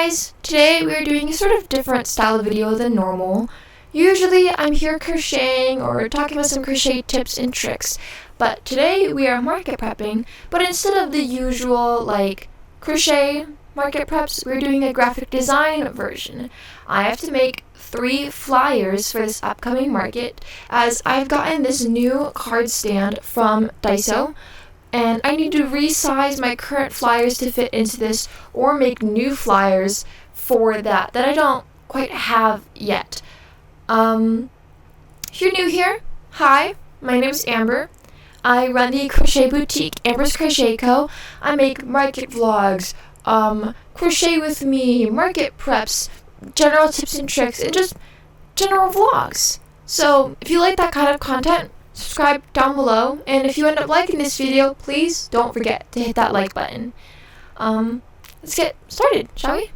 guys! Today we are doing a sort of different style of video than normal. Usually I'm here crocheting or talking about some crochet tips and tricks, but today we are market prepping, but instead of the usual crochet market preps, we're doing a graphic design version. I have to make 3 flyers for this upcoming market as I've gotten this new card stand from Daiso. And I need to resize my current flyers to fit into this or make new flyers for that I don't quite have yet. If you're new here, hi, my name is Amber. I run the crochet boutique, Amber's Crochet Co. I make market vlogs, crochet with me, market preps, general tips and tricks, and just general vlogs. So if you like that kind of content, subscribe down below, and if you end up liking this video, please don't forget to hit that like button. Let's get started, shall we?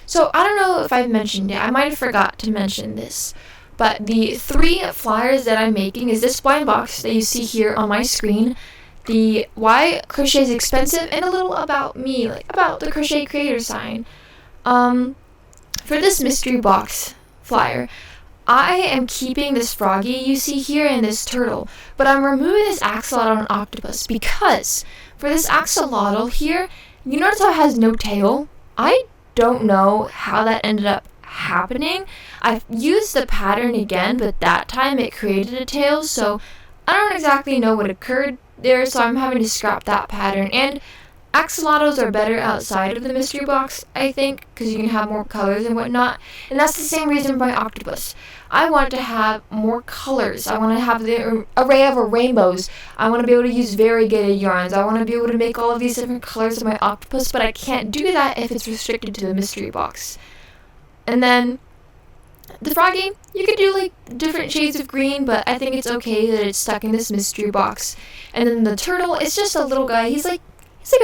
So I don't know if I've mentioned it, I might have forgot to mention this, but the 3 flyers that I'm making is this blind box that you see here on my screen, the why crochet is expensive, and a little about me, about the crochet creator sign. For this mystery box flyer, I am keeping this froggy you see here and this turtle, but I'm removing this axolotl and octopus because for this axolotl here, you notice how it has no tail? I don't know how that ended up happening. I've used the pattern again, but that time it created a tail, so I don't exactly know what occurred there, so I'm having to scrap that pattern. And axolotls are better outside of the mystery box, I think, because you can have more colors and whatnot. And that's the same reason for my octopus. I want to have more colors. I want to have the array of rainbows. I want to be able to use variegated yarns. I want to be able to make all of these different colors of my octopus, but I can't do that if it's restricted to the mystery box. And then the froggy, you could do different shades of green, but I think it's okay that it's stuck in this mystery box. And then the turtle, it's just a little guy. He's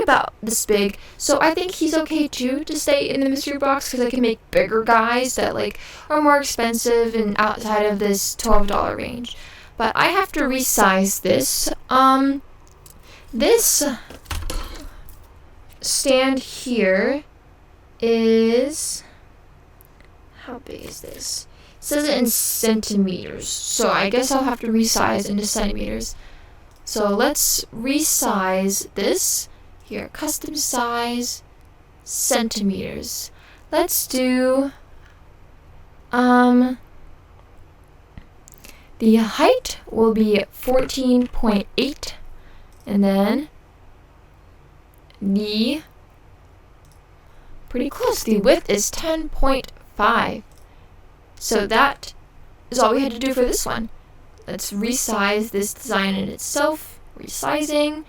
about this big, so I think he's okay too to stay in the mystery box because I can make bigger guys that are more expensive and outside of this $12 range. But I have to resize this. This stand here is, how big is this? It says it in centimeters, so I guess I'll have to resize into centimeters. So let's resize this. Here, custom size, centimeters. Let's do, the height will be 14.8, and then pretty close, the width is 10.5. So that is all we had to do for this one. Let's resize this design in itself, resizing.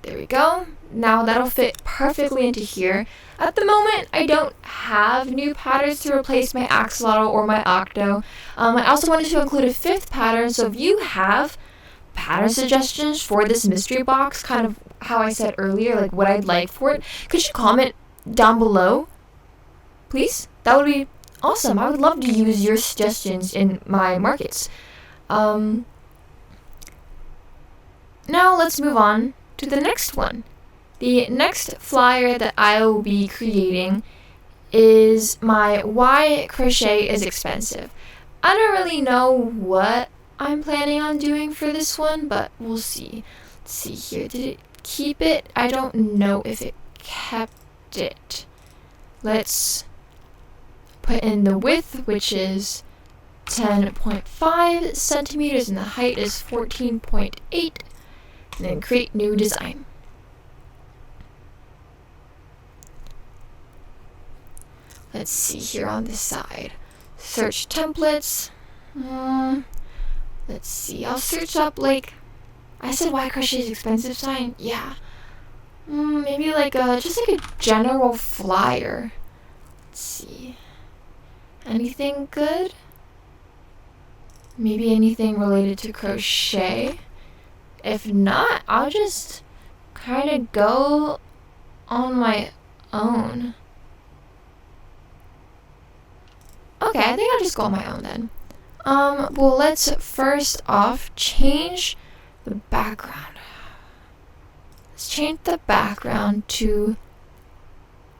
There we go. Now that'll fit perfectly into here. At the moment, I don't have new patterns to replace my axolotl or my octo. I also wanted to include a 5th pattern, so if you have pattern suggestions for this mystery box, kind of how I said earlier, what I'd like for it, could you comment down below? Please? That would be awesome. I would love to use your suggestions in my markets. Now let's move on to the next one. The next flyer that I will be creating is my why crochet is expensive. I don't really know what I'm planning on doing for this one, but we'll see. Let's see here. Did it keep it? I don't know if it kept it. Let's put in the width, which is 10.5 centimeters, and the height is 14.8. And then create new design. Let's see here on this side. Search templates. Let's see. I'll search up I said why crochet is expensive sign. Yeah. Maybe just a general flyer. Let's see. Anything good? Maybe anything related to crochet. If not, I'll just kind of go on my own. Okay, I think I'll just go on my own then. Well, let's first off change the background. Let's change the background to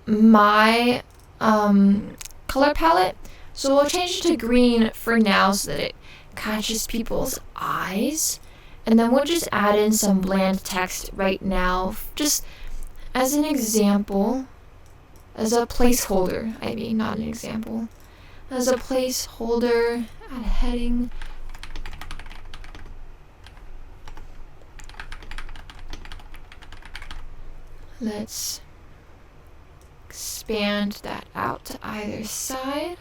my color palette. So we'll change it to green for now so that it catches people's eyes. And then we'll just add in some bland text right now, just as an example, as a placeholder. I mean, not an example. As a placeholder, add a heading. Let's expand that out to either side.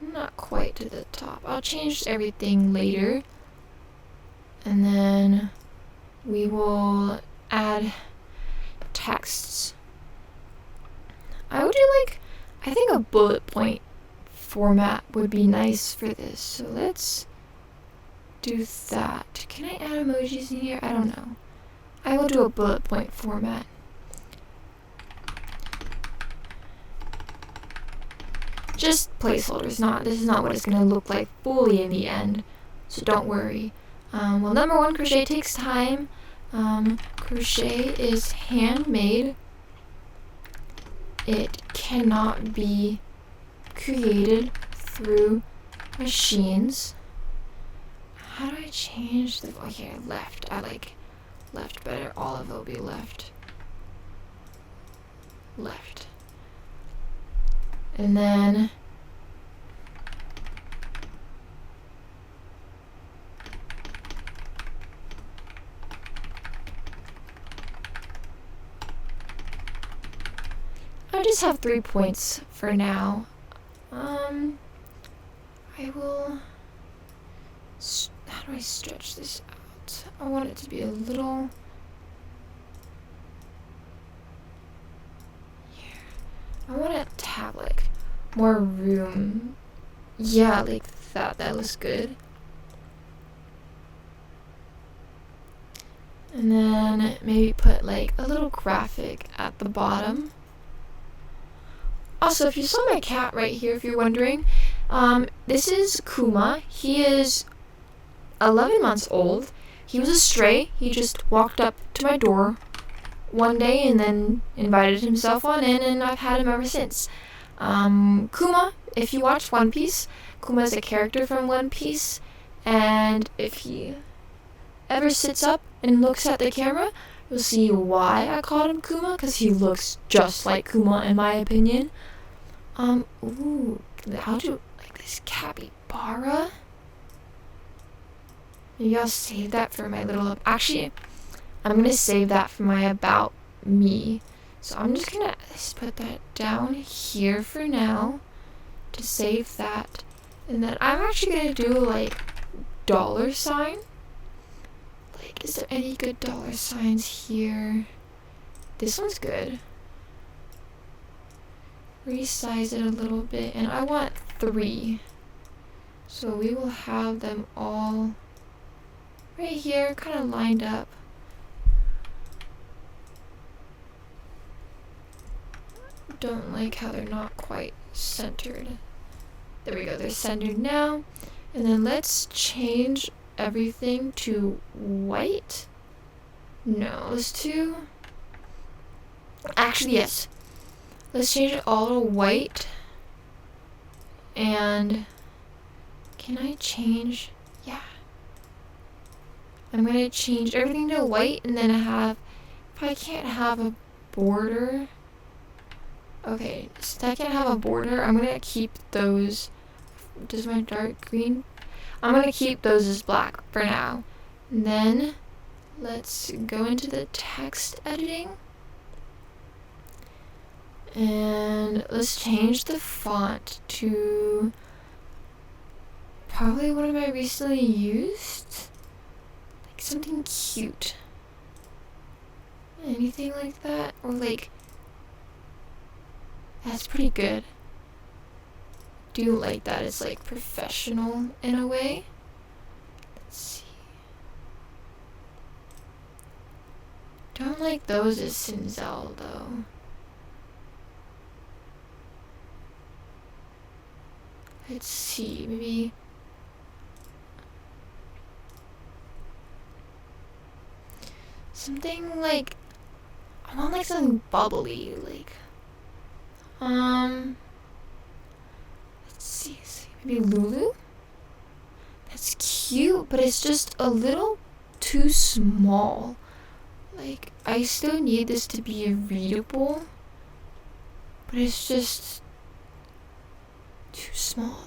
Not quite to the top. I'll change everything later. And then we will add texts. I would do I think a bullet point format would be nice for this. So let's do that. Can I add emojis in here? I don't know. I will do a bullet point format. Just placeholders, this is not what it's going to look like fully in the end, so don't worry. Well, number one, crochet takes time. Crochet is handmade. It cannot be created through machines. How do I change the, okay, left. I like left better. All of it will be left. Left. And then I just have 3 points for now. I will, how do I stretch this out? I want it to be a little, I want it to have more room. Yeah, like that. That looks good. And then maybe put a little graphic at the bottom. Also, if you saw my cat right here, if you're wondering, this is Kuma. He is 11 months old. He was a stray. He just walked up to my door one day and then invited himself on in, and I've had him ever since. Kuma, if you watch One Piece, Kuma is a character from One Piece, and if he ever sits up and looks at the camera, you'll see why I called him Kuma, because he looks just like Kuma in my opinion. Ooh, how do, this capybara? Maybe I'll save that for my little, actually, I'm gonna save that for my about me. So I'm just gonna put that down here for now to save that. And then I'm actually gonna do dollar sign. Is there any good dollar signs here? This one's good. Resize it a little bit, and I want 3. So we will have them all right here, kind of lined up. Don't like how they're not quite centered. There we go, they're centered now. And then let's change everything to white. No, let's do, actually yes, let's change it all to white. And can I change, yeah, I'm gonna change everything to white, and then have, if I can't have a border, okay, so I can't have a border, I'm gonna keep those, does my dark green, I'm gonna keep those as black for now. And then let's go into the text editing, and let's change the font to probably one of my recently used, something cute. Anything like that, or that's pretty good. Do like that, it's professional in a way. Let's see. Don't like those as Cinzel though. Let's see, maybe something I want something bubbly, Let's see, maybe Lulu? That's cute, but it's just a little too small. Like, I still need this to be readable, but it's just too small.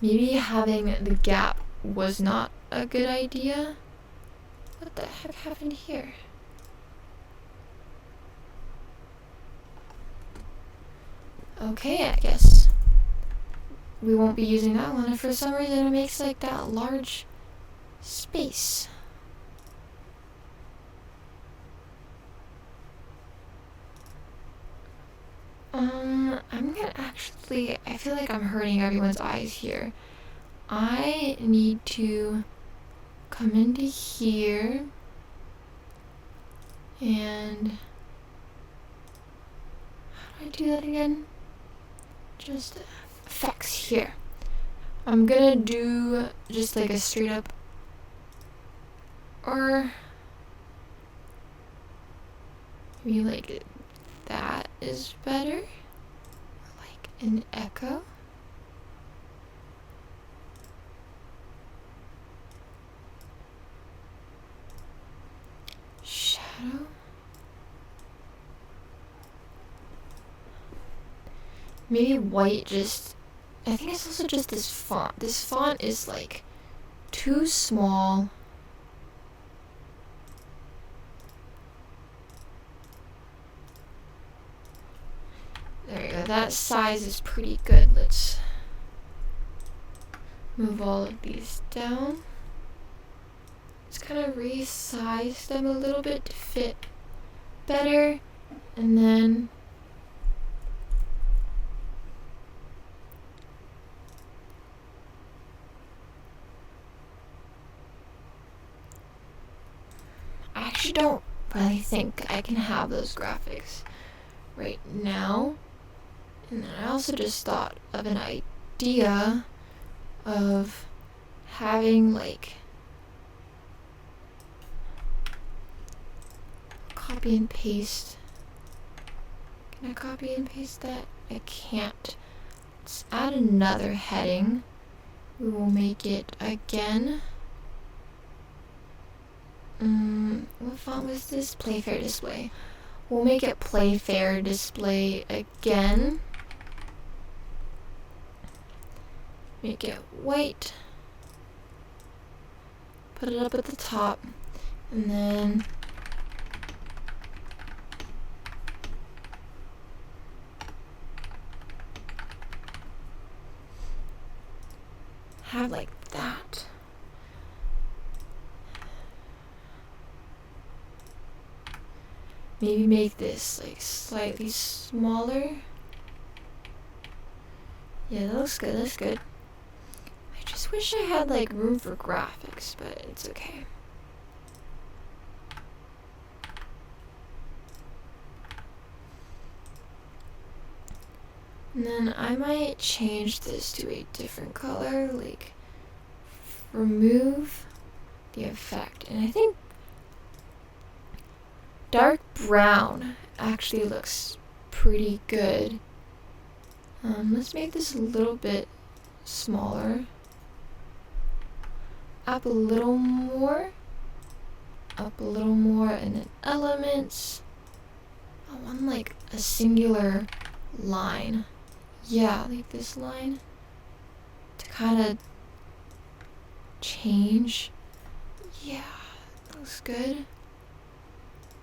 Maybe having the gap was not a good idea. What the heck happened here? Okay, I guess we won't be using that one. And for some reason it makes like that large space. I'm gonna actually, I feel like I'm hurting everyone's eyes here. I need to come into here and how do I do that again? Just effects here. I'm gonna do just like a straight up, or maybe like that is better, like an echo. Shadow. Maybe white, just, I think it's also just this font. This font is like too small. There you go, that size is pretty good. Let's move all of these down. Let's kind of resize them a little bit to fit better, and then I actually don't really think I can have those graphics right now. And then I also just thought of an idea of having like copy and paste. Can I copy and paste that? I can't. Let's add another heading. We will make it again. What font was this? Playfair Display. We'll make it Playfair Display again. Make it white. Put it up at the top. And then have like that. Maybe make this like slightly smaller. Yeah, that looks good, that's good. I just wish I had like room for graphics, but it's okay. And then I might change this to a different color, like remove the effect. And I think dark brown actually looks pretty good. Let's make this a little bit smaller. Up a little more. Up a little more, and then elements. I want like a singular line. Yeah, like this line. To kind of change. Yeah, looks good.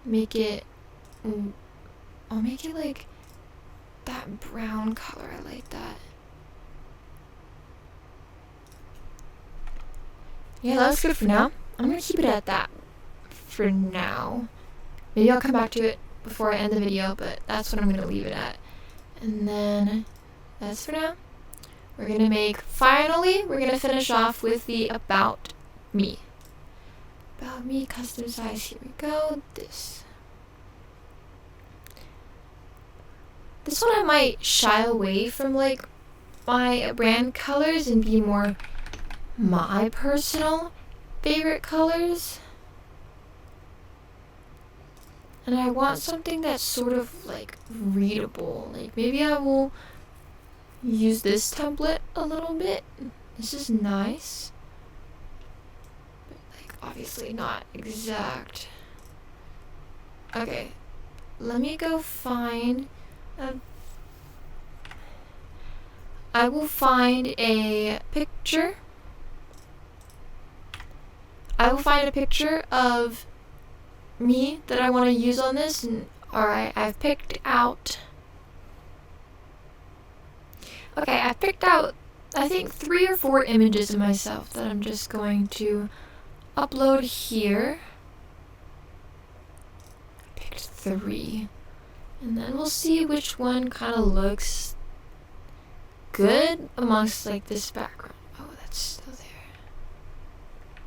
Make it, I'll make it like that brown color. I like that. Yeah, that looks good for now. I'm gonna keep it at that for now. Maybe I'll come back to it before I end the video, but that's what I'm gonna leave it at. And then that's for now. We're gonna make, finally, we're gonna finish off with the About Me. About Me, custom size, here we go. This one I might shy away from like my brand colors and be more my personal favorite colors. And I want something that's sort of like readable. Like maybe I will use this template a little bit. This is nice. But like obviously not exact. Okay. Let me go find I will find a picture. I will find a picture of me that I want to use on this. And alright, I've picked out I think 3 or 4 images of myself that I'm just going to upload here. I picked 3. And then we'll see which one kind of looks good amongst like this background. Oh, that's still there.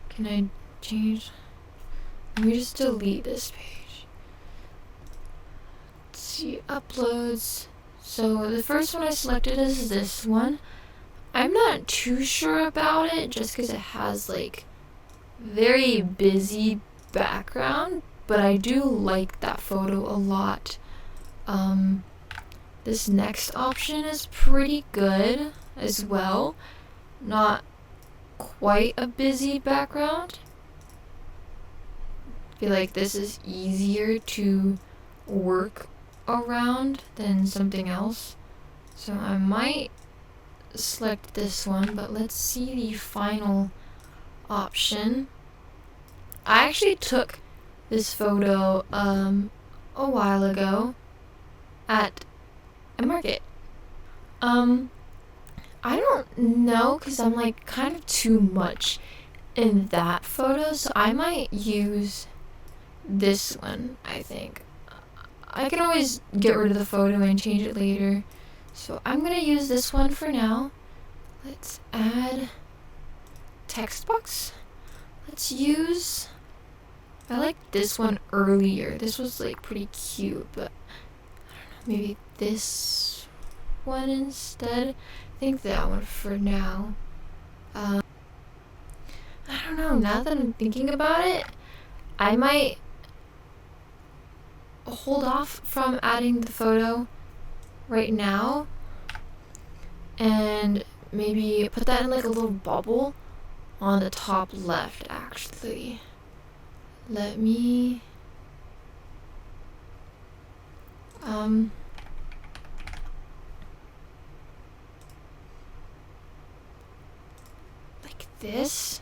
Can I change? Let me just delete this page. Let's see, uploads. So the first one I selected is this one. I'm not too sure about it just because it has like very busy background, but I do like that photo a lot. This next option is pretty good as well. Not quite a busy background. I feel like this is easier to work around than something else. So I might select this one, but let's see the final option. I actually took this photo a while ago at a market. I don't know because I'm like kind of too much in that photo, so I might use this one. I think I can always get rid of the photo and change it later, so I'm gonna use this one for now. Let's add text box. Let's use, I like this one earlier. This was like pretty cute, but I don't know, maybe this one instead. I think that one for now. I don't know, now that I'm thinking about it, I might hold off from adding the photo right now and maybe put that in like a little bubble on the top left. Actually, let me like this,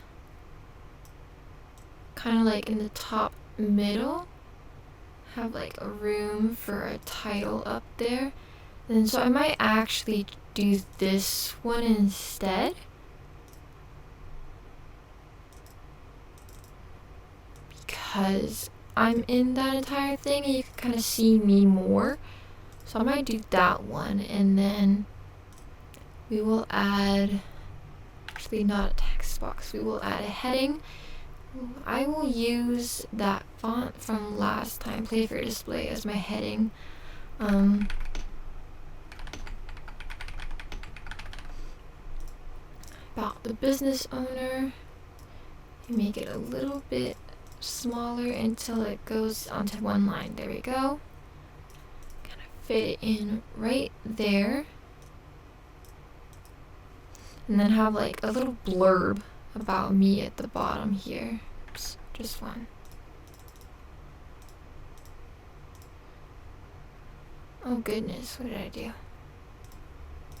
kind of like in the top middle, have like a room for a title up there. And so I might actually do this one instead. Because I'm in that entire thing and you can kind of see me more. So I might do that one, and then we will add, actually not a text box, we will add a heading. I will use that font from last time, Play for Display, as my heading. About the business owner. You make it a little bit smaller until it goes onto one line. There we go. Kind of fit it in right there. And then have like a little blurb about me at the bottom here. Oops, just one. Oh goodness, what did I do?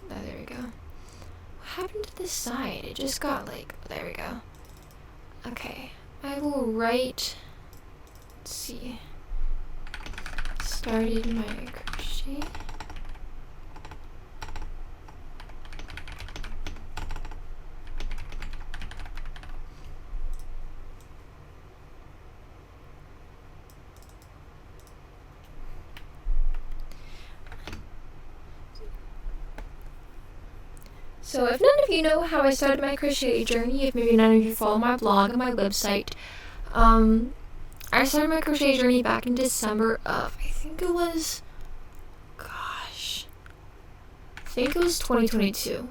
Oh, there we go. What happened to this side? It just got like, there we go. Okay, I will write, let's see, started my crochet. So if none of you know how I started my crochet journey, if maybe none of you follow my blog and my website, I started my crochet journey back in December of, I think it was 2022.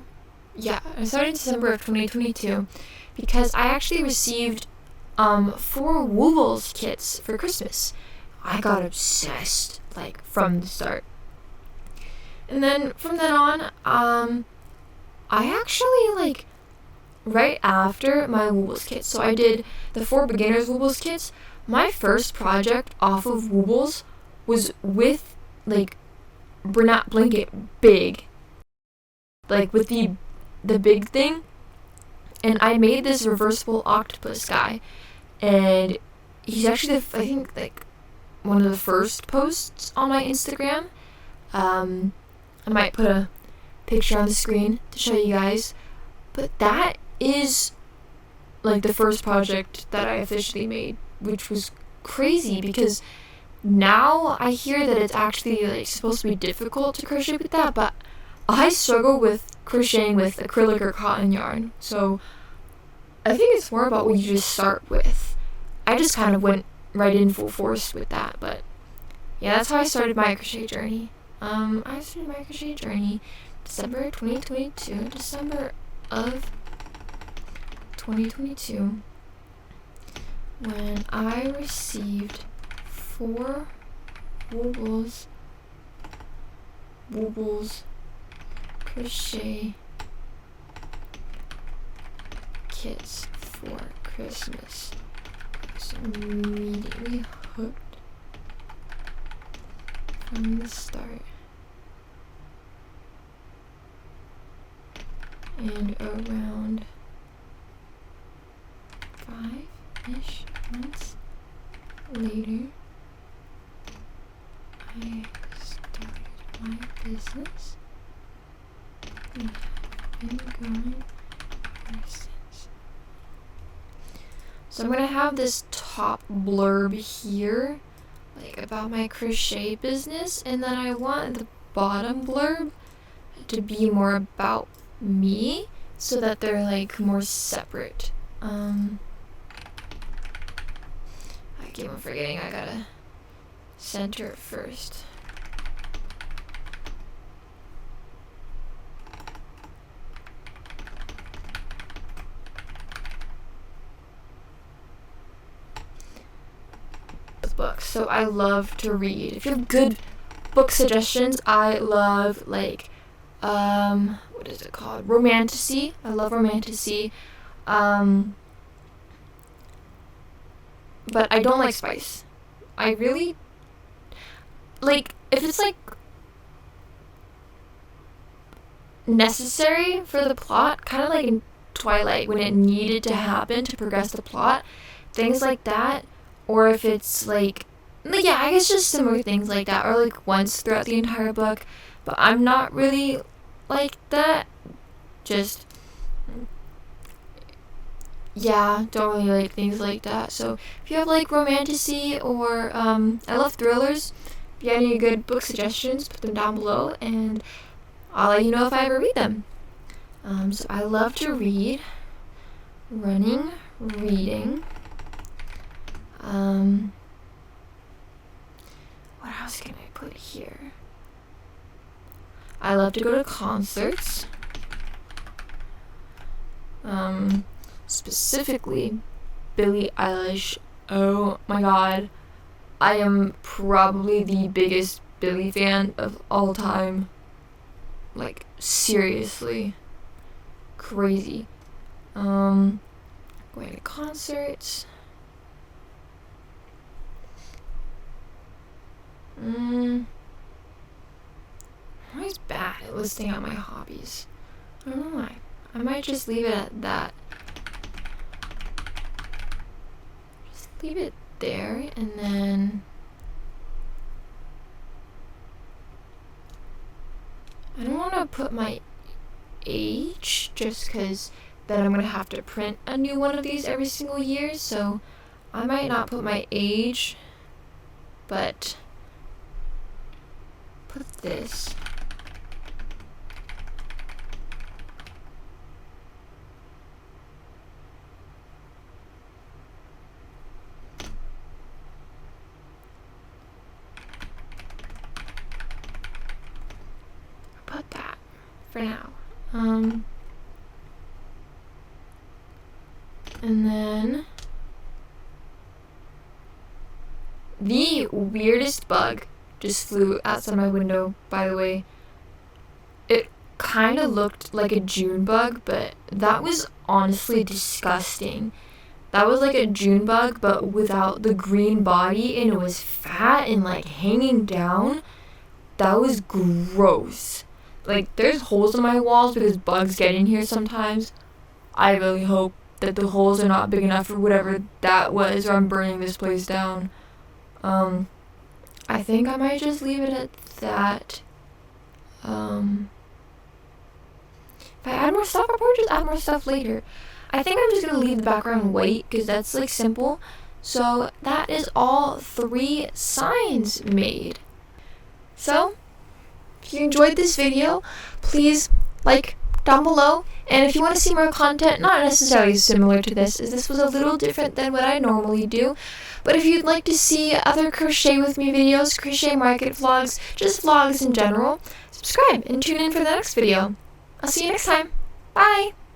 Yeah, I started in December of 2022 because I actually received 4 Woobles kits for Christmas. I got obsessed, like, from the start. And then from then on, I actually, like, right after my Woobles kits, so I did the 4 beginners Woobles kits. My first project off of Woobles was with, like, Bernat Blanket Big, like, with the big thing, and I made this reversible octopus guy, and he's actually, I think, like, one of the first posts on my Instagram. I might put a picture on the screen to show you guys, but that is, like, the first project that I officially made, which was crazy because now I hear that it's actually, like, supposed to be difficult to crochet with that, but I struggle with crocheting with acrylic or cotton yarn, so I think it's more about what you just start with. I just kind of went right in full force with that, but yeah, that's how I started my crochet journey. I started my crochet journey December 2022, December of 2022, when I received 4 Woobles crochet kits for Christmas. So immediately hooked from the start. And around 5-ish months later, I started my business and have been going ever since. So I'm gonna have this top blurb here, like, about my crochet business, and then I want the bottom blurb to be more about me, so that they're, like, more separate. I keep on forgetting I gotta center it first. Books. So I love to read. If you have good book suggestions, I love, like, what is it called? Romantasy. I love Romantasy. But I don't like spice. I really, like, if it's, like, necessary for the plot, kind of like in Twilight when it needed to happen to progress the plot, things like that, or if it's, like, yeah, I guess just similar things like that, or, like, once throughout the entire book, but I'm not really like that. Just, yeah, don't really like things like that. So if you have, like, Romantasy, or I love thrillers, if you have any good book suggestions, put them down below and I'll let you know if I ever read them. So I love to read, reading. What else can I put here? I love to go to concerts. Specifically Billie Eilish. Oh my god. I am probably the biggest Billie fan of all time. Like, seriously. Crazy. Going to concerts. I'm always bad at listing out my hobbies. I don't know why. I might just leave it at that. Just leave it there, and then I don't want to put my age, just because then I'm going to have to print a new one of these every single year, so I might not put my age, but put this. Put that for now. And then The weirdest bug just flew outside my window, by the way. It kind of looked like a June bug, but that was honestly disgusting. That was like a June bug, but without the green body, and it was fat and like hanging down. That was gross. Like, there's holes in my walls because bugs get in here sometimes. I really hope that the holes are not big enough for whatever that was, or I'm burning this place down. I think I might just leave it at that. If I add more stuff, I'll probably just add more stuff later. I think I'm just going to leave the background white because that's like simple. So that is all 3 signs made. So if you enjoyed this video, please like down below. And if you want to see more content, not necessarily similar to this, as this was a little different than what I normally do, but if you'd like to see other crochet with me videos, crochet market vlogs, just vlogs in general, subscribe and tune in for the next video. I'll see you next time. Bye!